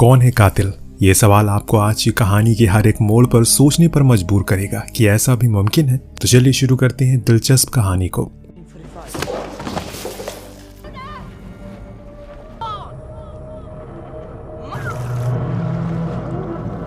कौन है कातिल? ये सवाल आपको आज की कहानी के हर एक मोड़ पर सोचने पर मजबूर करेगा कि ऐसा भी मुमकिन है। तो चलिए शुरू करते हैं दिलचस्प कहानी को।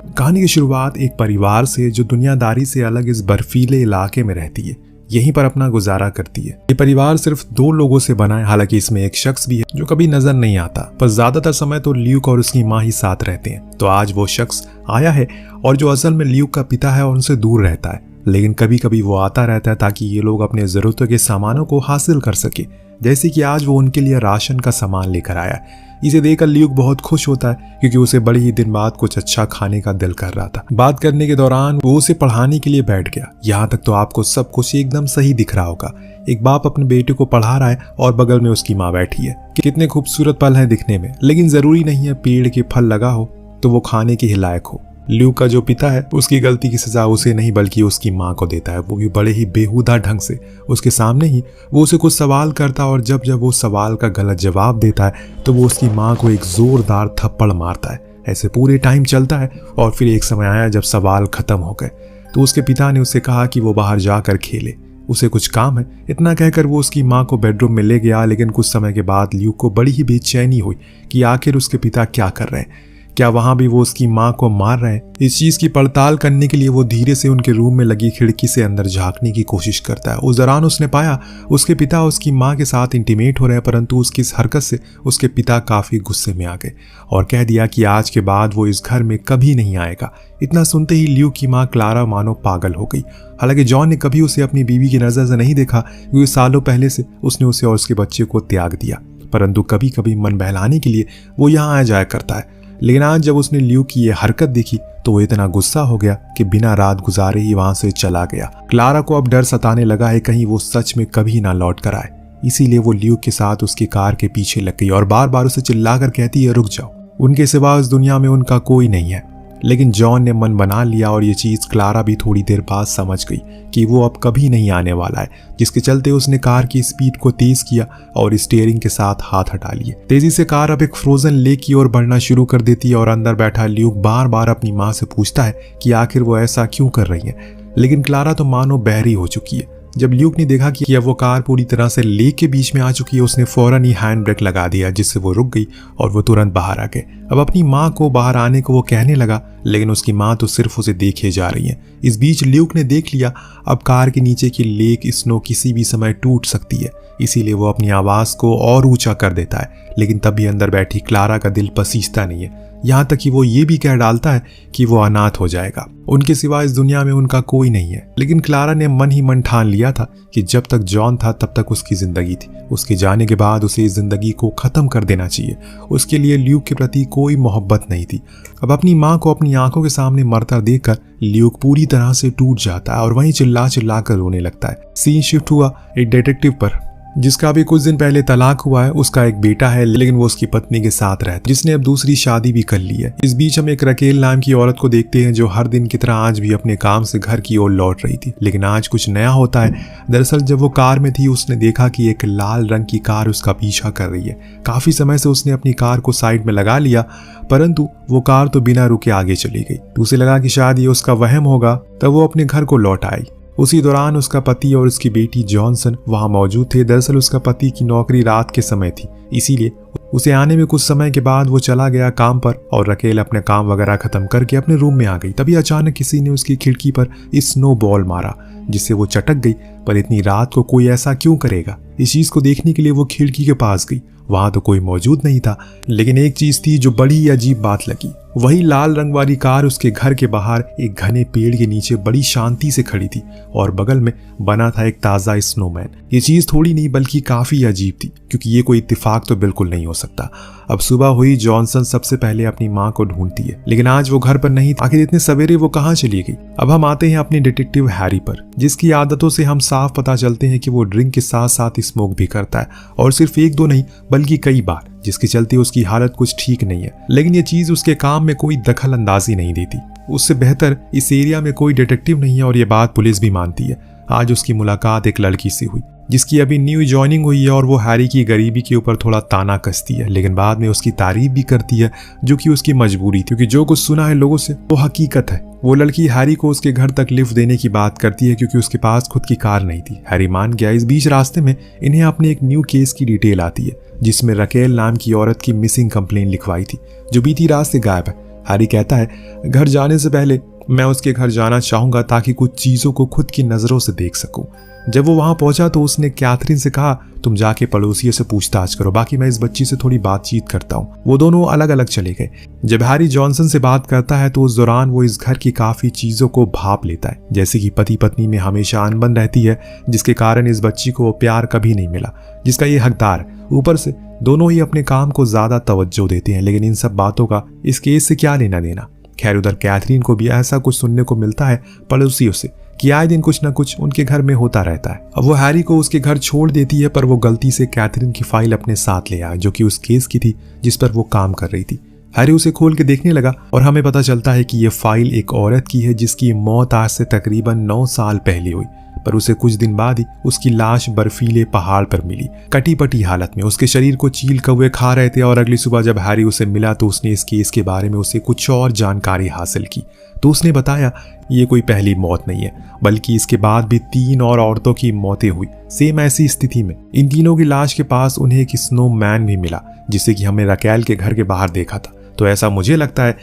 कहानी की शुरुआत एक परिवार से जो दुनियादारी से अलग इस बर्फीले इलाके में रहती है, यहीं पर अपना गुजारा करती है। ये परिवार सिर्फ 2 लोगों से बना है, हालांकि इसमें एक शख्स भी है जो कभी नजर नहीं आता, पर ज्यादातर समय तो ल्यूक और उसकी माँ ही साथ रहते हैं। तो आज वो शख्स आया है और जो असल में ल्यूक का पिता है और उनसे दूर रहता है, लेकिन कभी कभी वो आता रहता है ताकि ये लोग अपने जरूरतों के सामानों को हासिल कर सके। जैसे कि आज वो उनके लिए राशन का सामान लेकर आया है। इसे देखकर ल्यूक बहुत खुश होता है क्योंकि उसे बड़े ही दिन बाद कुछ अच्छा खाने का दिल कर रहा था। बात करने के दौरान वो उसे पढ़ाने के लिए बैठ गया। यहाँ तक तो आपको सब कुछ एकदम सही दिख रहा होगा। एक बाप अपने बेटे को पढ़ा रहा है और बगल में उसकी माँ बैठी है। कितने खूबसूरत पल है दिखने में, लेकिन जरूरी नहीं है पेड़ के फल लगा हो तो वो खाने के ही लायक हो। ल्यूक का जो पिता है उसकी गलती की सजा उसे नहीं बल्कि उसकी माँ को देता है, वो भी बड़े ही बेहुदा ढंग से। उसके सामने ही वो उसे कुछ सवाल करता है और जब जब वो सवाल का गलत जवाब देता है तो वो उसकी माँ को एक जोरदार थप्पड़ मारता है। ऐसे पूरे टाइम चलता है और फिर एक समय आया जब सवाल खत्म हो गए तो उसके पिता ने उससे कहा कि वो बाहर जाकर खेले, उसे कुछ काम है। इतना कहकर वो उसकी माँ को बेडरूम में ले गया, लेकिन कुछ समय के बाद ल्यूक को बड़ी ही बेचैनी हुई कि आखिर उसके पिता क्या कर रहे हैं। क्या वहां भी वो उसकी माँ को मार रहे हैं? इस चीज की पड़ताल करने के लिए वो धीरे से उनके रूम में लगी खिड़की से अंदर झांकने की कोशिश करता है। उस दौरान उसने पाया उसके पिता उसकी माँ के साथ इंटीमेट हो रहे हैं, परंतु उसकी इस हरकत से उसके पिता काफी गुस्से में आ गए और कह दिया कि आज के बाद वो इस घर में कभी नहीं आएगा। इतना सुनते ही ल्यूक की माँ क्लारा मानो पागल हो गई। हालांकि जॉन ने कभी उसे अपनी बीवी की नजर से नहीं देखा क्योंकि सालों पहले से उसने उसे और उसके बच्चे को त्याग दिया, परंतु कभी कभी मन बहलाने के लिए वो यहाँ आ जाया करता है। लेकिन आज जब उसने ल्यूक की ये हरकत देखी तो वो इतना गुस्सा हो गया कि बिना रात गुजारे ही वहां से चला गया। क्लारा को अब डर सताने लगा है कहीं वो सच में कभी ना लौट कर आए, इसीलिए वो ल्यूक के साथ उसकी कार के पीछे लग गई और बार बार उसे चिल्लाकर कहती है रुक जाओ, उनके सिवा इस दुनिया में उनका कोई नहीं है। लेकिन जॉन ने मन बना लिया और ये चीज क्लारा भी थोड़ी देर बाद समझ गई कि वो अब कभी नहीं आने वाला है, जिसके चलते उसने कार की स्पीड को तेज किया और स्टीयरिंग के साथ हाथ हटा लिए। तेजी से कार अब एक फ्रोजन लेक की ओर बढ़ना शुरू कर देती है और अंदर बैठा ल्यूक बार बार अपनी माँ से पूछता है कि आखिर वो ऐसा क्यों कर रही है, लेकिन क्लारा तो मानो बहरी हो चुकी है। जब ल्यूक ने देखा कि अब वो कार पूरी तरह से लेक के बीच में आ चुकी है, उसने फौरन ही हैंड ब्रेक लगा दिया, जिससे वो रुक गई और वो तुरंत बाहर आ गए। अब अपनी माँ को बाहर आने को वो कहने लगा, लेकिन उसकी माँ तो सिर्फ उसे देखे जा रही है। इस बीच ल्यूक ने देख लिया अब कार के नीचे की लेक स्नो किसी भी समय टूट सकती है, इसीलिए वो अपनी आवाज को और ऊंचा कर देता है। लेकिन तभी अंदर बैठी क्लारा का दिल पसीजता नहीं है, यहाँ तक कि वो ये भी कह डालता है कि वो अनाथ हो जाएगा, उनके सिवा इस दुनिया में उनका कोई नहीं है। लेकिन क्लारा ने मन ही मन ठान लिया था कि जब तक जॉन था तब तक उसकी जिंदगी थी, उसके जाने के बाद उसे इस जिंदगी को खत्म कर देना चाहिए। उसके लिए ल्यूक के प्रति कोई मोहब्बत नहीं थी। अब अपनी माँ को अपनी आंखों के सामने मरता देखकर ल्यूक पूरी तरह से टूट जाता है और वहीं चिल्ला चिल्ला कर रोने लगता है। सीन शिफ्ट हुआ एक डिटेक्टिव पर जिसका अभी कुछ दिन पहले तलाक हुआ है। उसका एक बेटा है, लेकिन वो उसकी पत्नी के साथ रहता है, जिसने अब दूसरी शादी भी कर ली है। इस बीच हम एक रकेल नाम की औरत को देखते हैं जो हर दिन की तरह आज भी अपने काम से घर की ओर लौट रही थी, लेकिन आज कुछ नया होता है। दरअसल जब वो कार में थी उसने देखा कि एक लाल रंग की कार उसका पीछा कर रही है। काफी समय से उसने अपनी कार को साइड में लगा लिया, परंतु वो कार तो बिना रुके आगे चली गई। तो उसे लगा कि शायद ये उसका वहम होगा, तब वो अपने घर को लौट आई। उसी दौरान उसका पति और उसकी बेटी जॉनसन वहां मौजूद थे। दरअसल उसका पति की नौकरी रात के समय थी, इसीलिए उसे आने में कुछ समय के बाद वो चला गया काम पर और रकेल अपने काम वगैरह खत्म करके अपने रूम में आ गई। तभी अचानक किसी ने उसकी खिड़की पर स्नो बॉल मारा, जिससे वो चटक गई। पर इतनी रात को कोई ऐसा क्यों करेगा? इस चीज को देखने के लिए वो खिड़की के पास गई। वहां तो कोई मौजूद नहीं था, लेकिन एक चीज थी जो बड़ी ही अजीब बात लगी। वही लाल रंग वाली कार उसके घर के बाहर एक घने पेड़ के नीचे बड़ी शांति से खड़ी थी और बगल में बना था एक ताजा स्नोमैन। ये चीज थोड़ी नहीं बल्कि काफी अजीब थी, क्योंकि ये कोई इत्तेफाक तो बिल्कुल नहीं हो सकता। अब सुबह हुई, जॉनसन सबसे पहले अपनी माँ को ढूंढती है, लेकिन आज वो घर पर नहीं। आखिर इतने सवेरे वो कहाँ चली गई? अब हम आते हैं अपने डिटेक्टिव हैरी पर, जिसकी आदतों से हम साफ पता चलते हैं कि वो ड्रिंक के साथ साथ स्मोक भी करता है, और सिर्फ 1-2 नहीं बल्कि कई बार, जिसके चलते उसकी हालत कुछ ठीक नहीं है। लेकिन ये चीज उसके काम में कोई दखल अंदाजी नहीं देती। उससे बेहतर इस एरिया में कोई डिटेक्टिव नहीं है और ये बात पुलिस भी मानती है। आज उसकी मुलाकात एक लड़की से हुई जिसकी अभी न्यू ज्वाइनिंग हुई है और वो हैरी की गरीबी के ऊपर थोड़ा ताना कसती है, लेकिन बाद में उसकी तारीफ भी करती है, जो कि उसकी मजबूरी थी, क्योंकि जो कुछ सुना है लोगों से वो हकीकत है। वो लड़की हैरी को उसके घर तक लिफ्ट देने की बात करती है क्योंकि उसके पास खुद की कार नहीं थी। हैरी मान गया। इस बीच रास्ते में इन्हें अपने एक न्यू केस की डिटेल आती है, जिसमें रकेल नाम की औरत की मिसिंग कंप्लेन लिखवाई थी, जो बीती रात से गायब है। हैरी कहता है, घर जाने से पहले मैं उसके घर जाना चाहूंगा ताकि कुछ चीजों को खुद की नजरों से देख सकूं। जब वो वहां पहुंचा तो उसने कैथरीन से कहा, तुम जाके पड़ोसियों से पूछताछ करो, बाकी मैं इस बच्ची से थोड़ी बातचीत करता हूँ। वो दोनों अलग अलग चले गए। जब हैरी जॉनसन से बात करता है तो उस दौरान वो इस घर की काफी चीजों को भाप लेता है, जैसे कि पति पत्नी में हमेशा अनबन रहती है, जिसके कारण इस बच्ची को प्यार कभी नहीं मिला जिसका ये हकदार। ऊपर से दोनों ही अपने काम को ज्यादा तवज्जो देते हैं, लेकिन इन सब बातों का इस केस से क्या लेना देना। खैर, उधर कैथरीन को भी ऐसा कुछ सुनने को मिलता है पड़ोसियों से कि आए दिन कुछ न कुछ उनके घर में होता रहता है। अब वो हैरी को उसके घर छोड़ देती है, पर वो गलती से कैथरीन की फाइल अपने साथ ले आया, जो कि उस केस की थी जिस पर वो काम कर रही थी। हैरी उसे खोल के देखने लगा और हमें पता चलता है कि ये फाइल एक औरत की है जिसकी मौत आज से तकरीबन 9 साल पहले हुई, पर उसे कुछ दिन बाद ही उसकी लाश बर्फीले पहाड़ पर मिली, कटी पटी हालत में। उसके शरीर को चील कौवे खा रहे थे और अगली सुबह जब हैरी उसे मिला तो उसने इस केस के बारे में उसे कुछ और जानकारी हासिल की। तो उसने बताया, ये कोई पहली मौत नहीं है, बल्कि इसके बाद भी 3 और औरतों की मौतें हुई सेम ऐसी स्थिति में। इन तीनों की लाश के पास उन्हें एक स्नोमैन भी मिला, जिसे कि हमने रकेल के घर के बाहर देखा था। तो ऐसा मुझे लगता है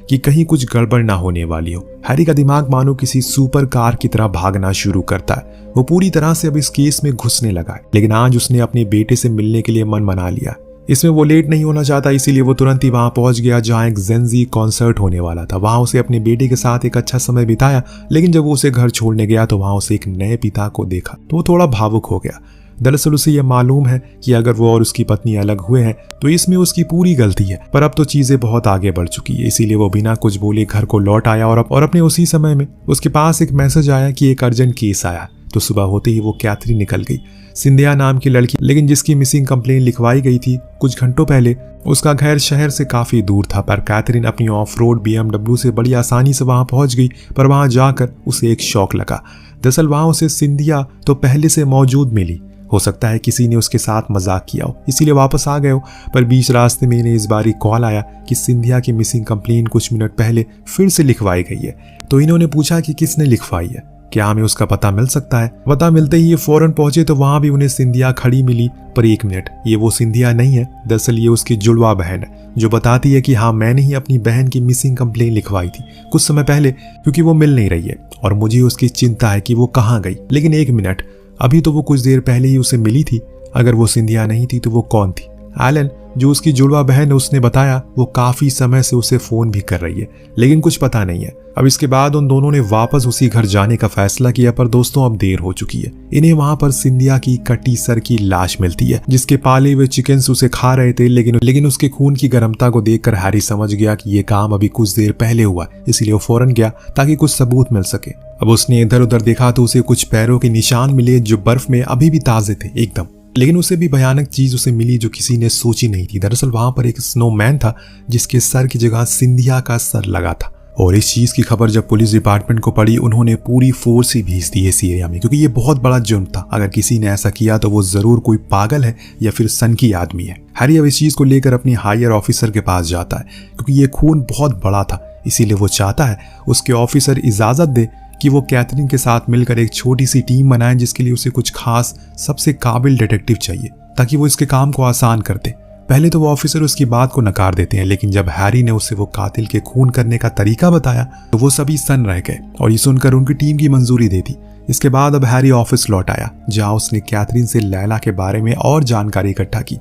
कि कहीं कुछ गड़बड़ ना होने वाली हो। हैरी का दिमाग मानो किसी सुपर कार की तरह भागना शुरू करता है। वो पूरी तरह से अब इस केस में घुसने लगा है, लेकिन आज उसने अपने बेटे से मिलने के लिए मन बना लिया। इसमें वो लेट नहीं होना चाहता, इसीलिए वो तुरंत ही वहां पहुंच गया जहां एक जेनजी कॉन्सर्ट होने वाला था। वहां उसे अपने बेटे के साथ एक अच्छा समय बिताया, लेकिन जब वो उसे घर छोड़ने गया तो वहां उसे एक नए पिता को देखा तो वो थोड़ा भावुक हो गया। दरअसल उसे यह मालूम है कि अगर वो और उसकी पत्नी अलग हुए हैं तो इसमें उसकी पूरी गलती है, पर अब तो चीजें बहुत आगे बढ़ चुकी है। इसीलिए वो बिना कुछ बोले घर को लौट आया और अपने उसी समय में उसके पास एक मैसेज आया कि एक अर्जेंट केस आया। तो सुबह होते ही वो कैथरीन निकल गई, सिंधिया नाम की लड़की, लेकिन जिसकी मिसिंग कंप्लेन लिखवाई गई थी कुछ घंटों पहले। उसका घर शहर से काफी दूर था, पर कैथरीन अपनी ऑफ रोड BMW से बड़ी आसानी से वहां पहुंच गई। पर वहां जाकर उसे एक शौक लगा। दरअसल वहां उसे सिंधिया तो पहले से मौजूद मिली। हो सकता है किसी ने उसके साथ मजाक किया हो, इसीलिए वापस आ गए हो। पर बीच रास्ते में इन्हें इस बारी कॉल आया कि सिंधिया की मिसिंग कंप्लेन कुछ मिनट पहले फिर से लिखवाई गई है। तो इन्होंने पूछा कि किसने लिखवाई है, क्या हमें उसका पता मिल सकता है। पता मिलते ही ये फौरन पहुंचे तो वहां भी उन्हें सिंधिया खड़ी मिली। पर एक मिनट, ये वो सिंधिया नहीं है, दरअसल ये उसकी जुड़वा बहन है, जो बताती है कि हाँ, मैंने ही अपनी बहन की मिसिंग कंप्लेन लिखवाई थी कुछ समय पहले, क्योंकि वो मिल नहीं रही है और मुझे उसकी चिंता है कि वो कहाँ गई। लेकिन एक मिनट, अभी तो वो कुछ देर पहले ही उसे मिली थी। अगर वो सिंधिया नहीं थी तो वो कौन थी? एलन, जो उसकी जुड़वा बहन है, उसने बताया वो काफी समय से उसे फोन भी कर रही है, लेकिन कुछ पता नहीं है। अब इसके बाद उन दोनों ने वापस उसी घर जाने का फैसला किया, पर दोस्तों अब देर हो चुकी है। इन्हें वहां पर सिंधिया की कटी सर की लाश मिलती है, जिसके पाले हुए चिकन्स उसे खा रहे थे, लेकिन उसके खून की गर्मता को देखकर हैरी समझ गया कि ये काम अभी कुछ देर पहले हुआ, इसीलिए वो फौरन गया ताकि कुछ सबूत मिल सके। अब उसने इधर उधर देखा तो उसे कुछ पैरों के निशान मिले जो बर्फ में अभी भी ताजे थे एकदम। लेकिन उसे भी भयानक चीज उसे मिली जो किसी ने सोची नहीं थी। दरअसल वहां पर एक स्नोमैन था जिसके सर की जगह सिंधिया का सर लगा था। और इस चीज की खबर जब पुलिस डिपार्टमेंट को पड़ी, उन्होंने पूरी फोर्स ही भेज दी इस एरिया में, क्योंकि ये बहुत बड़ा जुर्म था। अगर किसी ने ऐसा किया तो वो जरूर कोई पागल है या फिर सनकी आदमी है। हैरी अब इस चीज को लेकर अपनी हायर ऑफिसर के पास जाता है, क्योंकि ये खून बहुत बड़ा था, इसीलिए वो चाहता है उसके ऑफिसर इजाजत दे कि वो कैथरीन के साथ मिलकर एक छोटी सी टीम बनाए, जिसके लिए उसे कुछ खास सबसे काबिल डिटेक्टिव चाहिए ताकि वो इसके काम को आसान कर दे। पहले तो वो ऑफिसर उसकी बात को नकार देते हैं, लेकिन जब हैरी ने उसे वो कातिल के खून करने का तरीका बताया तो वो सभी सन्न रह गए और ये सुनकर उनकी टीम की मंजूरी दे दी। इसके बाद अब हैरी ऑफिस लौट आया, जहां उसने कैथरीन से लैला के बारे में और जानकारी इकट्ठा की।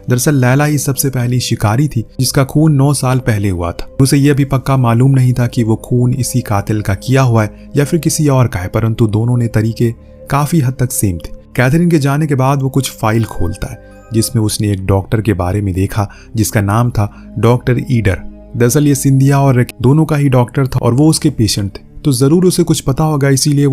दरअसल लैला ही सबसे पहली शिकारी थी जिसका खून 9 साल पहले हुआ था। उसे यह भी पक्का मालूम नहीं था कि वो खून इसी कातिल का किया हुआ है या फिर किसी और का है, परंतु दोनों ने तरीके काफी हद तक सेम थे। कैथरीन के जाने के बाद वो कुछ फाइल खोलता है, जिसमें उसने एक डॉक्टर के बारे में देखा जिसका नाम था डॉक्टर ईडर। दरअसल ये सिंधिया और दोनों का ही डॉक्टर था और वो उसके पेशेंट थे। तो जरूर उसे कुछ पता होगा, इसीलिए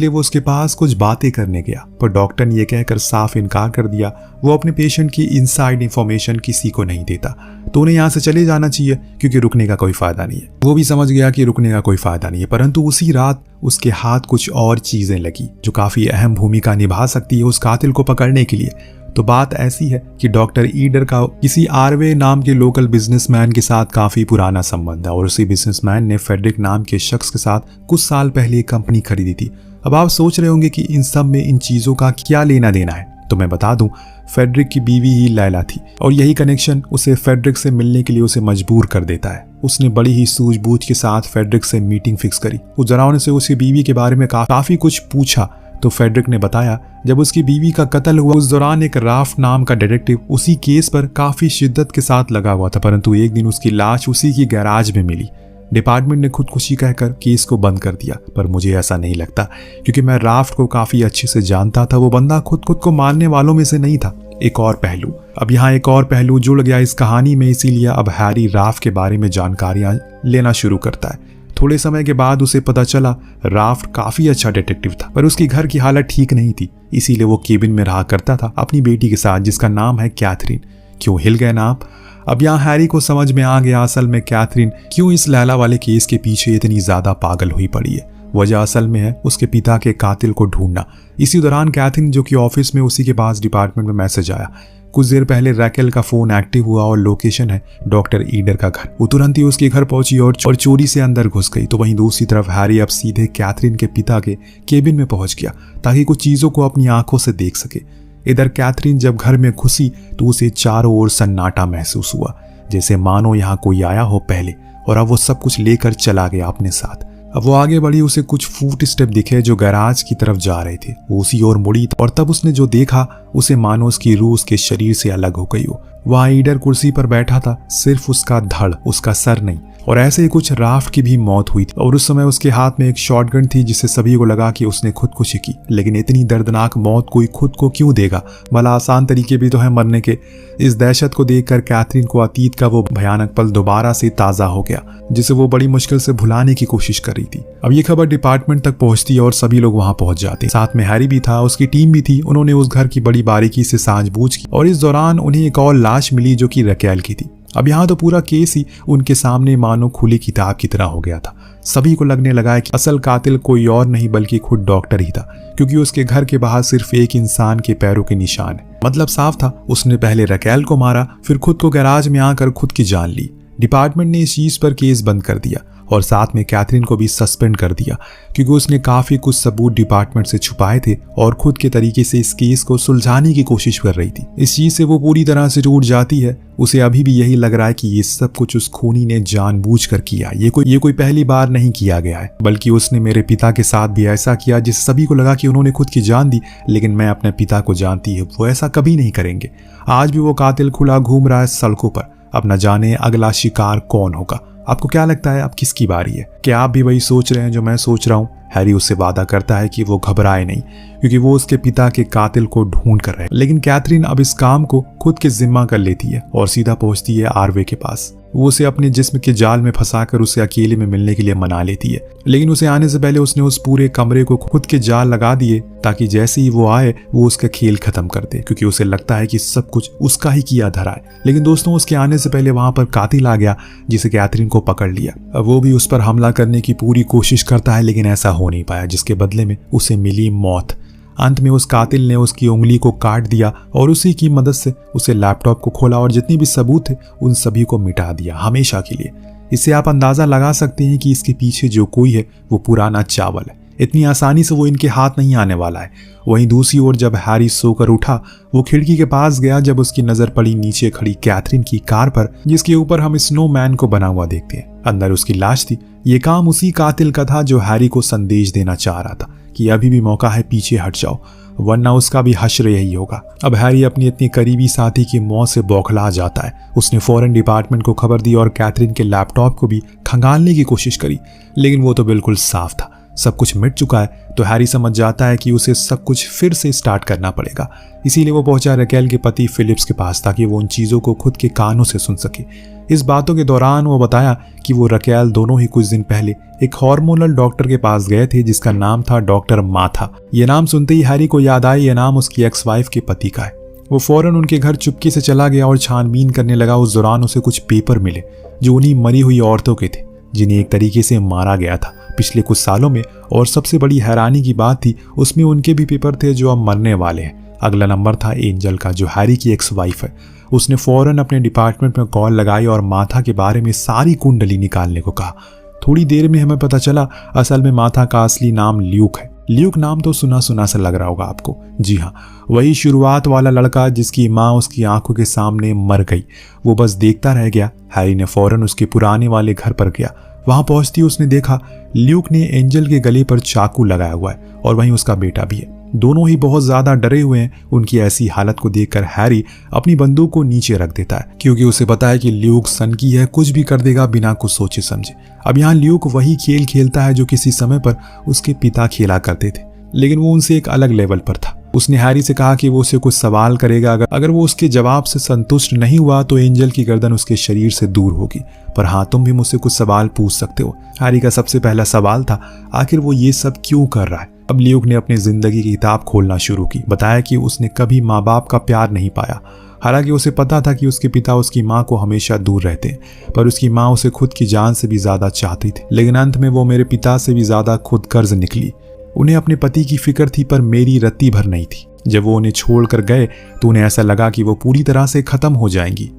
वो उसके पास कुछ बातें करने गया। पर डॉक्टर ने यह कहकर साफ इनकार कर दिया वो अपने पेशेंट की इनसाइड इंफॉर्मेशन किसी को नहीं देता, तो उन्हें यहाँ से चले जाना चाहिए क्योंकि रुकने का कोई फायदा नहीं है। वो भी समझ गया कि रुकने का कोई फायदा नहीं है, परंतु उसी रात उसके हाथ कुछ और चीजें लगी जो काफी अहम भूमिका निभा सकती है उस कातिल को पकड़ने के लिए। तो बात ऐसी है कि डॉक्टर ईडर का किसी आरवे नाम के लोकल बिजनेसमैन के साथ काफी पुराना संबंध है और उसी बिजनेसमैन ने फेडरिक नाम के शख्स के साथ कुछ साल पहले एक कंपनी खरीदी थी। अब आप सोच रहे होंगे कि इन सब में इन चीजों का क्या लेना देना है, तो मैं बता दूं फेडरिक की बीवी ही लैला थी और यही कनेक्शन उसे फेडरिक से मिलने के लिए उसे मजबूर कर देता है। उसने बड़ी ही सूझबूझ के साथ फेडरिक से मीटिंग फिक्स करी। उस दौरान से उसकी बीवी के बारे में काफी कुछ पूछा तो फेडरिक ने बताया जब उसकी बीवी का कत्ल हुआ उस दौरान एक राफ नाम का डिटेक्टिव उसी केस पर काफी शिद्दत के साथ लगा हुआ था, परंतु एक दिन उसकी लाश उसी की गैराज में मिली। डिपार्टमेंट ने खुदकुशी कहकर केस को बंद कर दिया, पर मुझे ऐसा नहीं लगता क्योंकि मैं राफ्ट को काफी अच्छे से जानता था। वो बंदा खुद को मारने वालों में से नहीं था। एक और पहलू जुड़ गया इस कहानी में, इसीलिए अब हैरी राफ्ट के बारे में जानकारियां लेना शुरू करता है। थोड़े समय के बाद उसे पता चला राफ्ट काफी अच्छा डिटेक्टिव था, पर उसके घर की हालत ठीक नहीं थी, इसीलिए वो केबिन में रहा करता था अपनी बेटी के साथ जिसका नाम है कैथरीन। क्यों हिल गए ना आप? अब यहाँ हैरी को समझ में आ गया असल में कैथरीन क्यों इस लैला वाले केस के पीछे इतनी ज्यादा पागल हुई पड़ी है। वजह असल में है उसके पिता के कातिल को ढूंढना। इसी दौरान कैथरीन जो कि ऑफिस में उसी के पास डिपार्टमेंट में मैसेज आया। कुछ देर पहले रैकेल का फोन एक्टिव हुआ और लोकेशन है डॉक्टर ईडर का घर। वो तुरंत ही उसके घर पहुंची और चोरी से अंदर घुस गई। तो वहीं दूसरी तरफ हैरी अब सीधे कैथरीन के पिता के केबिन में पहुंच गया ताकि कुछ चीजों को अपनी आंखों से देख सके। इधर कैथरीन जब घर में घुसी तो उसे चारों ओर सन्नाटा महसूस हुआ, जैसे मानो यहाँ कोई आया हो पहले और अब वो सब कुछ लेकर चला गया अपने साथ। अब वो आगे बढ़ी, उसे कुछ फुट स्टेप दिखे जो गैराज की तरफ जा रहे थे। वो उसी ओर मुड़ी और तब उसने जो देखा उसे मानो उसकी रूह उसके शरीर से अलग हो गई हो। वहां ईडर कुर्सी पर बैठा था, सिर्फ उसका धड़, उसका सर नहीं। और ऐसे ही कुछ राफ्ट की भी मौत हुई थी और उस समय उसके हाथ में एक शॉटगन थी जिससे सभी को लगा कि उसने खुदकुशी की। लेकिन इतनी दर्दनाक मौत कोई खुद को क्यों देगा, भला आसान तरीके भी तो है मरने के। इस दहशत को देखकर कैथरीन को अतीत का वो भयानक पल दोबारा से ताजा हो गया जिसे वो बड़ी मुश्किल से भुलाने की कोशिश कर रही थी। अब ये खबर डिपार्टमेंट तक पहुंचती और सभी लोग वहां पहुंच जाते। साथ में हैरी भी था, उसकी टीम भी थी। उन्होंने उस घर की बड़ी बारीकी से सांझबूझ की और इस दौरान उन्हें एक और लाश मिली जो कि रैकेल की थी। अब यहाँ तो पूरा केस ही उनके सामने मानो खुली किताब की तरह हो गया था। सभी को लगने लगा कि असल कातिल कोई और नहीं बल्कि खुद डॉक्टर ही था, क्योंकि उसके घर के बाहर सिर्फ एक इंसान के पैरों के निशान है। मतलब साफ था, उसने पहले रैकेल को मारा, फिर खुद को गैराज में आकर खुद की जान ली। डिपार्टमेंट ने इस चीज पर केस बंद कर दिया और साथ में कैथरीन को भी सस्पेंड कर दिया क्योंकि उसने काफी कुछ सबूत डिपार्टमेंट से छुपाए थे और खुद के तरीके से इस केस को सुलझाने की कोशिश कर रही थी। इस चीज से वो पूरी तरह से टूट जाती है। उसे अभी भी यही लग रहा है कि ये सब कुछ उस खूनी ने जानबूझकर किया। ये कोई पहली बार नहीं किया गया है, बल्कि उसने मेरे पिता के साथ भी ऐसा किया जिससे सभी को लगा कि उन्होंने खुद की जान दी। लेकिन मैं अपने पिता को जानती है, वो ऐसा कभी नहीं करेंगे। आज भी वो कातिल खुला घूम रहा है सड़कों पर। अब न जाने अगला शिकार कौन होगा। आपको क्या लगता है अब किसकी बारी है? क्या आप भी वही सोच रहे हैं जो मैं सोच रहा हूँ? हैरी उससे वादा करता है कि वो घबराए नहीं क्योंकि वो उसके पिता के कातिल को ढूंढ कर रहे हैं। लेकिन कैथरीन अब इस काम को खुद के जिम्मा कर लेती है और सीधा पहुंचती है आरवे के पास। वो उसे अपने जिस्म के जाल में फंसाकर उसे अकेले में मिलने के लिए मना लेती है। लेकिन उसे आने से पहले उसने उस पूरे कमरे को खुद के जाल लगा दिए ताकि जैसे ही वो आए वो उसका खेल खत्म कर दे, क्योंकि उसे लगता है कि सब कुछ उसका ही किया धरा है। लेकिन दोस्तों, उसके आने से पहले वहां पर कातिल आ गया जिसे कैथरीन को पकड़ लिया। अब वो भी उस पर हमला करने की पूरी कोशिश करता है, लेकिन ऐसा हो नहीं पाया, जिसके बदले में उसे मिली मौत। अंत में उस कातिल ने उसकी उंगली को काट दिया और उसी की मदद से उसे लैपटॉप को खोला और जितनी भी सबूत थे उन सभी को मिटा दिया हमेशा के लिए। इससे आप अंदाजा लगा सकते हैं कि इसके पीछे जो कोई है वो पुराना चावल है। इतनी आसानी से वो इनके हाथ नहीं आने वाला है। वहीं दूसरी ओर जब हैरी सोकर उठा, वो खिड़की के पास गया जब उसकी नजर पड़ी नीचे खड़ी कैथरीन की कार पर, जिसके ऊपर हम स्नोमैन को बना हुआ देखते हैं। अंदर उसकी लाश थी। ये काम उसी कातिल का था जो हैरी को संदेश देना चाह रहा था कि अभी भी मौका है, पीछे हट जाओ, वरना उसका भी हश्र यही होगा। अब हैरी अपनी इतनी करीबी साथी की मौत से बौखला जाता है। उसने फौरन डिपार्टमेंट को खबर दी और कैथरीन के लैपटॉप को भी खंगालने की कोशिश करी, लेकिन वो तो बिल्कुल साफ था, सब कुछ मिट चुका है। तो हैरी समझ जाता है कि उसे सब कुछ फिर से स्टार्ट करना पड़ेगा। इसीलिए वो पहुंचा रैकेल के पति फिलिप्स के पास ताकि वो उन चीजों को खुद के कानों से सुन सके। इस बातों के दौरान वो बताया कि वो रकेल दोनों ही कुछ दिन पहले एक हार्मोनल डॉक्टर के पास गए थे जिसका नाम था डॉक्टर माथा। ये नाम सुनते ही हैरी को याद आया ये नाम उसकी एक्स वाइफ के पति का है। वो फौरन उनके घर चुपके से चला गया और छानबीन करने लगा। उस दौरान उसे कुछ पेपर मिले जो उन्हीं मरी हुई औरतों के थे जिन्हें एक तरीके से मारा गया था पिछले कुछ सालों में। और सबसे बड़ी हैरानी की बात थी उसमें उनके भी पेपर थे जो अब मरने वाले हैं। अगला नंबर था एंजल का जो हैरी की एक्स वाइफ है। उसने फौरन अपने डिपार्टमेंट में कॉल लगाई और माथा के बारे में सारी कुंडली निकालने को कहा। थोड़ी देर में हमें पता चला असल में माथा का असली नाम ल्यूक है। ल्यूक नाम तो सुना सुना सा लग रहा होगा आपको। जी हाँ, वही शुरुआत वाला लड़का जिसकी माँ उसकी आंखों के सामने मर गई। वो बस देखता रह गया। हैरी ने फौरन उसके पुराने वाले घर पर गया। वहां पहुंचती उसने देखा ल्यूक ने एंजल के गले पर चाकू लगाया हुआ है और वहीं उसका बेटा भी है। दोनों ही बहुत ज्यादा डरे हुए हैं। उनकी ऐसी हालत को देखकर हैरी अपनी बंदूक को नीचे रख देता है क्योंकि उसे पता है कि ल्यूक सनकी है, कुछ भी कर देगा बिना कुछ सोचे समझे। अब यहाँ ल्यूक वही खेल खेलता है जो किसी समय पर उसके पिता खेला करते थे, लेकिन वो उनसे एक अलग लेवल पर था। उसने हैरी से कहा कि वो उसे कुछ सवाल करेगा। अगर वो उसके जवाब से संतुष्ट नहीं हुआ तो एंजल की गर्दन उसके शरीर से दूर होगी। पर हाँ, तुम भी मुझसे कुछ सवाल पूछ सकते हो। हैरी का सबसे पहला सवाल था आखिर वो ये सब क्यों कर रहा है। अब ल्यूक ने अपनी जिंदगी की किताब खोलना शुरू की। बताया कि उसने कभी माँ बाप का प्यार नहीं पाया। हालांकि उसे पता था कि उसके पिता उसकी माँ को हमेशा दूर रहते हैं, पर उसकी माँ उसे खुद की जान से भी ज्यादा चाहती थी। लेकिन अंत में वो मेरे पिता से भी ज्यादा खुद कर्ज निकली। उन्हें अपने पति की फिक्र थी पर मेरी रत्ती भर नहीं थी। जब वो उन्हें छोड़कर गए तो उन्हें ऐसा लगा कि वो पूरी तरह से खत्म हो जाएंगी।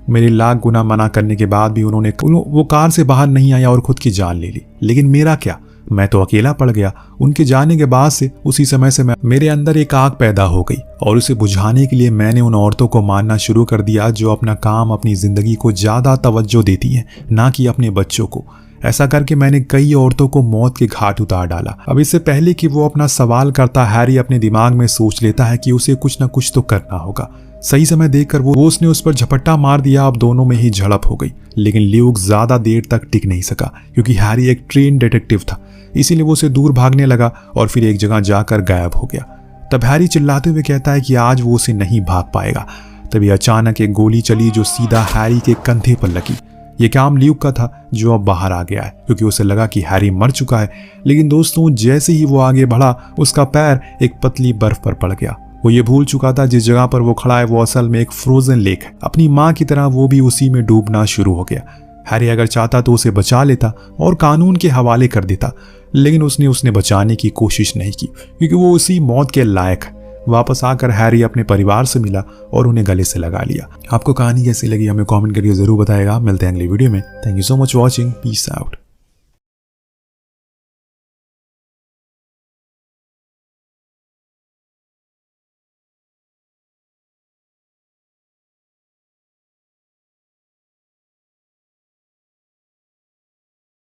मेरे लाख गुना मना करने के बाद भी वो कार से बाहर नहीं आया और खुद की जान ले ली। लेकिन मेरा क्या, मैं तो अकेला पड़ गया। उनके जाने के बाद से उसी समय से मेरे अंदर एक आग पैदा हो गई और उसे बुझाने के लिए मैंने उन औरतों को मानना शुरू कर दिया जो अपना काम, अपनी जिंदगी को ज्यादा तवज्जो देती हैं, ना कि अपने बच्चों को। ऐसा करके मैंने कई औरतों को मौत के घाट उतार डाला। अब इससे पहले कि वो अपना सवाल करता, हैरी अपने दिमाग में सोच लेता है कि उसे कुछ न कुछ तो करना होगा। सही समय देखकर वो उसने उस पर झपट्टा मार दिया। अब दोनों में ही झड़प हो गई। लेकिन ल्यूक ज्यादा देर तक टिक नहीं सका क्योंकि हैरी एक ट्रेन डिटेक्टिव था, इसीलिए वो उसे दूर भागने लगा और फिर एक जगह जाकर गायब हो गया। तब हैरी चिल्लाते हुए कहता है कि आज वो उसे नहीं भाग पाएगा। तभी अचानक एक गोली चली जो सीधा हैरी के कंधे पर लगी। ये काम ल्यूक का था जो अब बाहर आ गया है क्योंकि उसे लगा कि हैरी मर चुका है। लेकिन दोस्तों, जैसे ही वो आगे बढ़ा उसका पैर एक पतली बर्फ पर पड़ गया। वो ये भूल चुका था जिस जगह पर वो खड़ा है वो असल में एक फ्रोजन लेक है। अपनी माँ की तरह वो भी उसी में डूबना शुरू हो गया। हैरी अगर चाहता तो उसे बचा लेता और कानून के हवाले कर देता, लेकिन उसने बचाने की कोशिश नहीं की क्योंकि वो उसी मौत के लायक है। वापस आकर हैरी अपने परिवार से मिला और उन्हें गले से लगा लिया। आपको कहानी कैसी लगी हमें कमेंट करके जरूर बताएगा। मिलते हैं अगली वीडियो में। Thank you so much watching. Peace out.